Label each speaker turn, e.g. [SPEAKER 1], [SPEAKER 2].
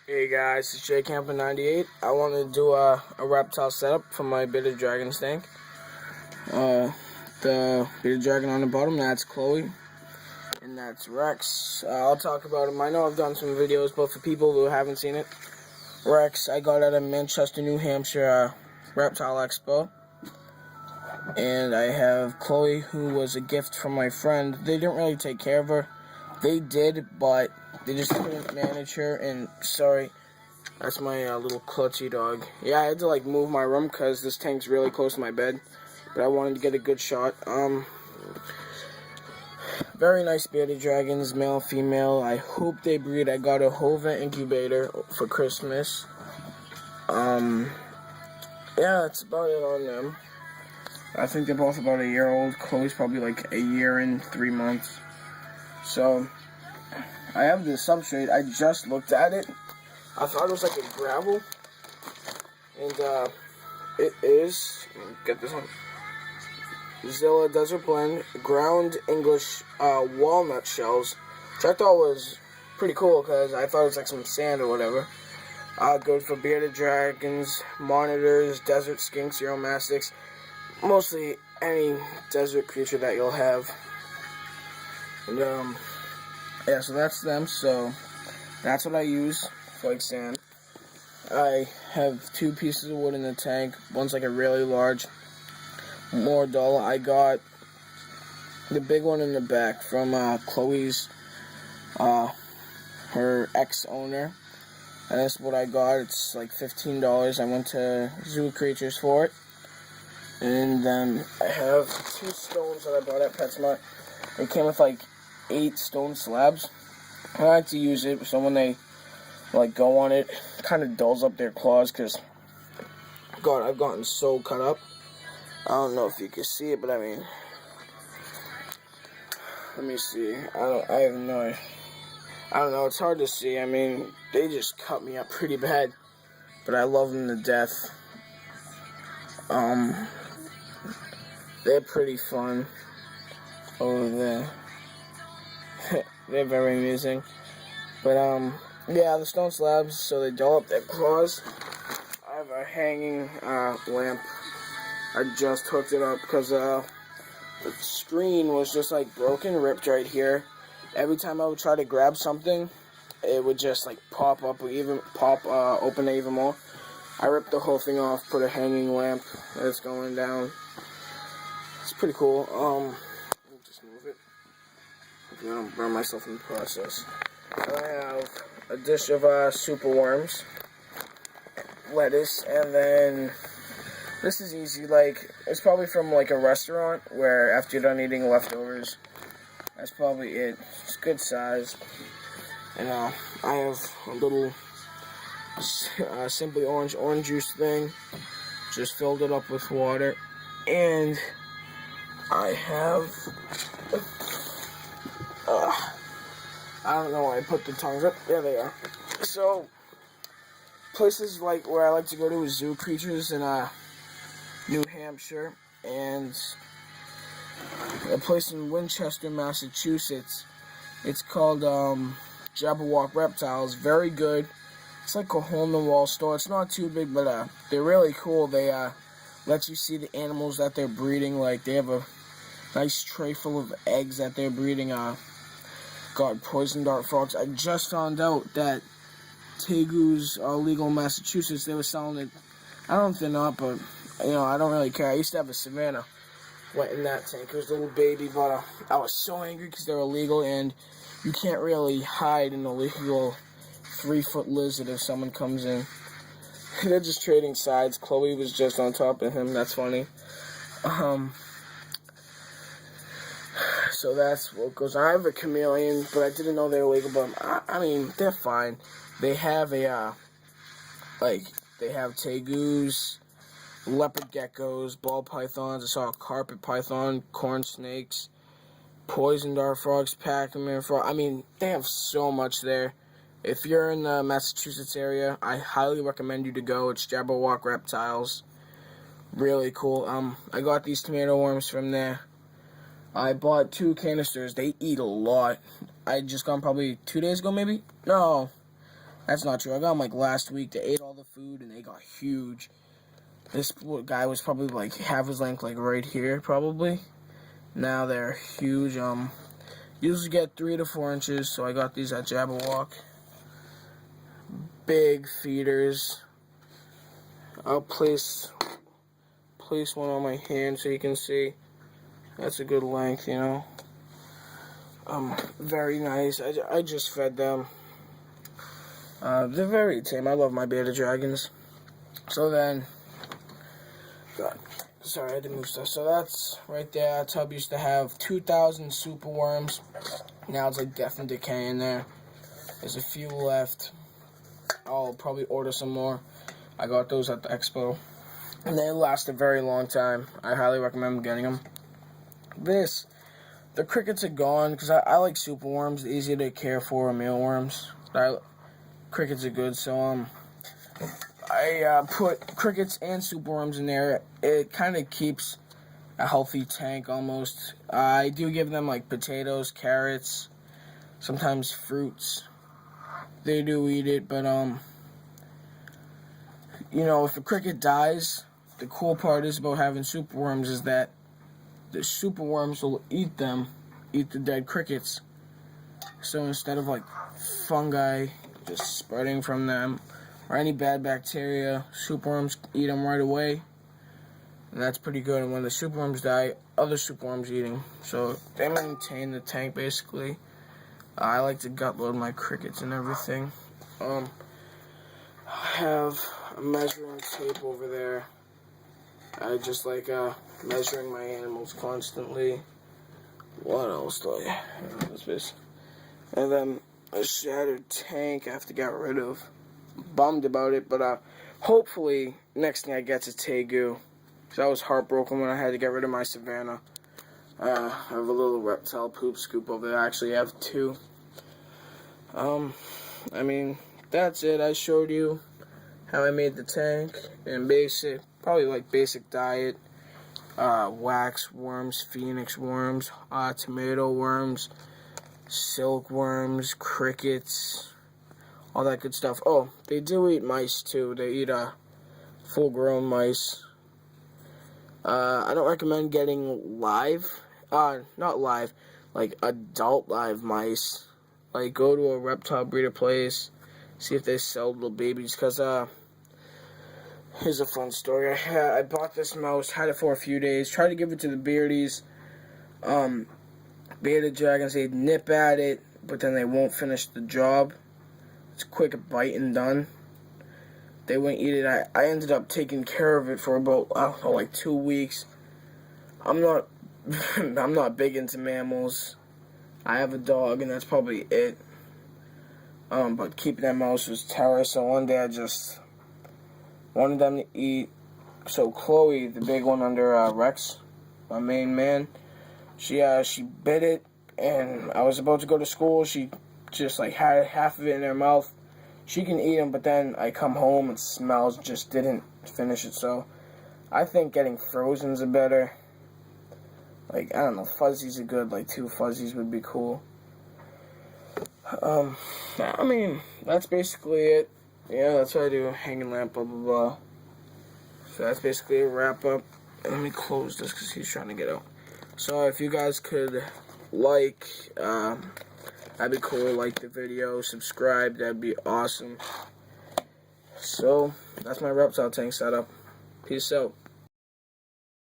[SPEAKER 1] Hey guys, it's JCamper98. I want to do a reptile setup for my bearded dragon tank. The bearded dragon on the bottom, that's Chloe, and that's Rex. I'll talk about him. I know I've done some videos, but for people who haven't seen it, Rex, I got at a Manchester, New Hampshire Reptile Expo. And I have Chloe, who was a gift from my friend. They didn't really take care of her. They did, but they just couldn't manage her, and sorry, that's my little clutchy dog. Yeah, I had to move my room because this tank's really close to my bed, but I wanted to get a good shot. Very nice bearded dragons, male, female. I hope they breed. I got a Hova incubator for Christmas. Yeah, that's about it on them. I think they're both about a year old. Chloe's probably like a year and 3 months. So, I have the substrate. I just looked at it. I thought it was like a gravel. And, it is, get this one, Zilla Desert Blend, ground English, walnut shells, which I thought was pretty cool because I thought it was like some sand or whatever. Good for bearded dragons, monitors, desert skinks, uromastyx, mostly any desert creature that you'll have. And, yeah, so that's them. So that's what I use for like sand. I have 2 pieces of wood in the tank. One's like a really large, more dull. I got the big one in the back from Chloe's, her ex-owner. And that's what I got. It's like $15. I went to Zoo Creatures for it. And then I have 2 stones that I bought at PetSmart. It came with like 8 stone slabs. I like to use it so when they go on it, kind of dulls up their claws because, God, I've gotten so cut up. I don't know if you can see it, but I mean, let me see. I have no idea. I don't know, it's hard to see. I mean, they just cut me up pretty bad, but I love them to death. They're pretty fun over there. They're very amusing. But, yeah, the stone slabs, so they dull up their claws. I have a hanging lamp. I just hooked it up because the screen was just broken, ripped right here. Every time I would try to grab something, it would just pop up or even open it even more. I ripped the whole thing off, put a hanging lamp that's going down. It's pretty cool. Let me just move it. I don't burn myself in the process. I have a dish of super worms, lettuce, and then this is easy. It's probably from a restaurant where after you're done eating leftovers, that's probably it. It's good size. And I have a little Simply Orange juice thing. Just filled it up with water, and I have. I don't know why I put the tongues up. There they are. So, places where I like to go to is Zoo Creatures in New Hampshire, and a place in Winchester, Massachusetts. It's called Jabberwock Reptiles. Very good. It's like a hole-in-the-wall store. It's not too big, but they're really cool. They let you see the animals that they're breeding. They have a nice tray full of eggs that they're breeding. Got poison dart frogs. I just found out that tegus are legal in Massachusetts. They were selling it. I don't know if they're not, but I don't really care. I used to have a Savannah. Went in that tank. It was a little baby, but I was so angry because they're illegal, and you can't really hide an illegal 3-foot lizard if someone comes in. They're just trading sides. Chloe was just on top of him. That's funny. So that's what goes on. I have a chameleon, but I didn't know they were illegal. But I mean, they're fine. They have a they have tegus, leopard geckos, ball pythons. I saw a carpet python, corn snakes, poison dart frogs, Pac-Man frog. I mean, they have so much there. If you're in the Massachusetts area, I highly recommend you to go. It's Jabberwock Reptiles. Really cool. I got these tomato worms from there. I bought 2 canisters. They eat a lot. I just got them probably 2 days ago, maybe? No. That's not true. I got them like last week. They ate all the food and they got huge. This guy was probably like half his length, like right here, probably. Now they're huge. Usually get 3 to 4 inches, so I got these at Jabberwock. Big feeders. I'll place one on my hand so you can see. That's a good length, you know. Very nice. I just fed them. They're very tame. I love my bearded dragons. So then, God, sorry, I had to move stuff. So that's right there. That tub used to have 2,000 super worms. Now it's like death and decay in there. There's a few left. I'll probably order some more. I got those at the expo. And they last a very long time. I highly recommend getting them. The crickets are gone because I like super worms. They're easy to care for, mealworms. Crickets are good, so I put crickets and super worms in there. It kind of keeps a healthy tank almost. I do give them like potatoes, carrots, sometimes fruits. They do eat it, but you know, if a cricket dies, the cool part is about having super worms is that the super worms will eat the dead crickets. So instead of like fungi just spreading from them or any bad bacteria, super worms eat them right away. And that's pretty good. And when the super worms die, other super worms eat them. So they maintain the tank basically. I like to gut load my crickets and everything. I have a measuring tape over there. I just like measuring my animals constantly. What else do I have? And then a shattered tank I have to get rid of. Bummed about it, but hopefully next thing I get is Tegu. Because I was heartbroken when I had to get rid of my Savannah. I have a little reptile poop scoop over there. I actually have 2. I mean, that's it. I showed you how I made the tank and probably like basic diet. Wax worms, phoenix worms, tomato worms, silkworms, crickets, all that good stuff. Oh, they do eat mice too. They eat full-grown mice. I don't recommend getting not live, like adult live mice. Like go to a reptile breeder place, see if they sell little babies. Cause here's a fun story. I bought this mouse, had it for a few days, tried to give it to the beardies. Bearded dragons, they'd nip at it, but then they won't finish the job. It's quick bite and done. They wouldn't eat it. I ended up taking care of it for about, I don't know, like 2 weeks. I'm not big into mammals. I have a dog, and that's probably it. But keeping that mouse was terror, so one day I just wanted them to eat. So Chloe, the big one under Rex, my main man, she bit it, and I was about to go to school. She just like had half of it in her mouth. She can eat them, but then I come home and smells, just didn't finish it. So I think getting frozens are better. Like, I don't know, fuzzies are good. Like 2 fuzzies would be cool. I mean, that's basically it. Yeah, that's what I do. Hanging lamp, blah, blah, blah. So that's basically a wrap up. Let me close this because he's trying to get out. So if you guys could like, that'd be cool. Like the video, subscribe, that'd be awesome. So that's my reptile tank setup. Peace out.